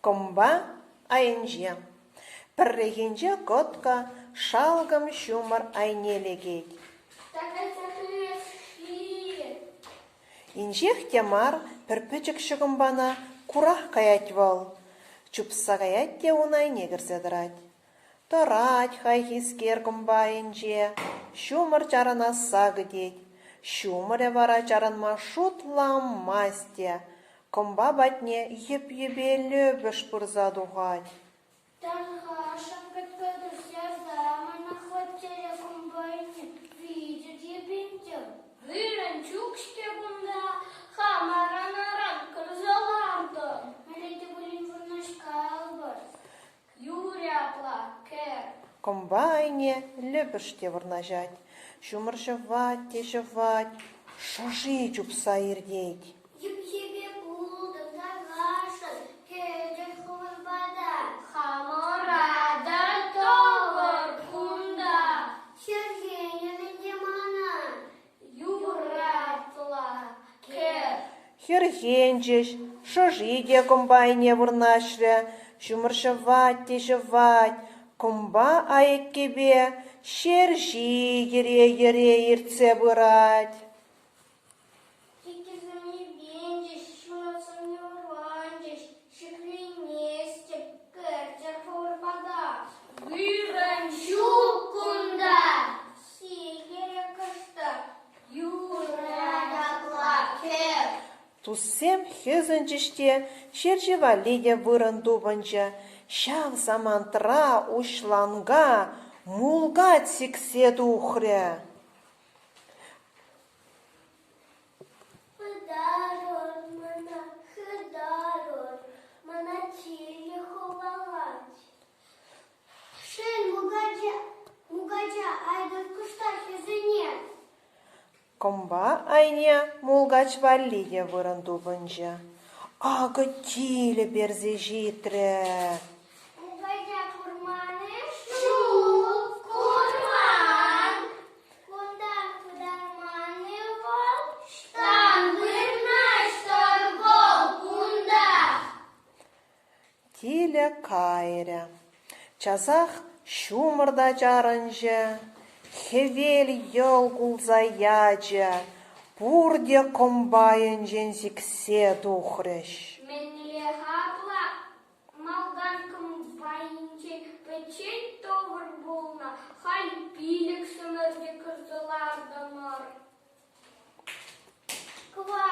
Комба айынже. Піррегенже котка шалгым шумыр айнелегет. Инжех темар пірпічік шығымбана курах каять вол. Чупса каять те унай негірседірать. Торать хайхискер комба айынже, шумыр чарана сагыдет. Шумыре вара чаранма шутлам масте. Комба батне еп-ебе löбіш пырза дуғать. Таргашам кэтпэдырся замана хваттере комбайне видит ебинтем. Выран чукшке бунда хамаран-аран кырзаларды. Мелети булин вырнашкалбыр. Юряпла кэр. Комбайне löбіш те вырнажать. Шумыр жывать те жывать. Шожи чупса ирдеть. Еп-ебе булдым таргашын кэдер хвырбада. Хамарада товар кунда. Сергеевна демана. Юряпла кэр. Хергенжеш, шожи де комбайне вырнашря. Шумыр жывать те жывать. Комба айыккебе шержи ере-ере иртсе бырать. Туссем хезенчиште шержива леде вырын дубынча. Шав замантра ушланга мулгать сиксе духря. Хыдарот, мана, хыдарот, мана тиле ховалать. Шен мугача, айдыр кушта хезенет. Комба айне мулгач валлиде вырын дубынча. Ага тиле берзе житре. Мугача курманы шук курман. Кунда кударманы вол, штан вырнаш торгол кунда. Тиле кайря. Чазах шумырда чарынжа. Хевел йол кулзаяча. Пурде комбайын женсиксе духрыш. Менле хапла малган комбайнче печень товар болна. Халь пилік сымырде кырзылардымыр. Ква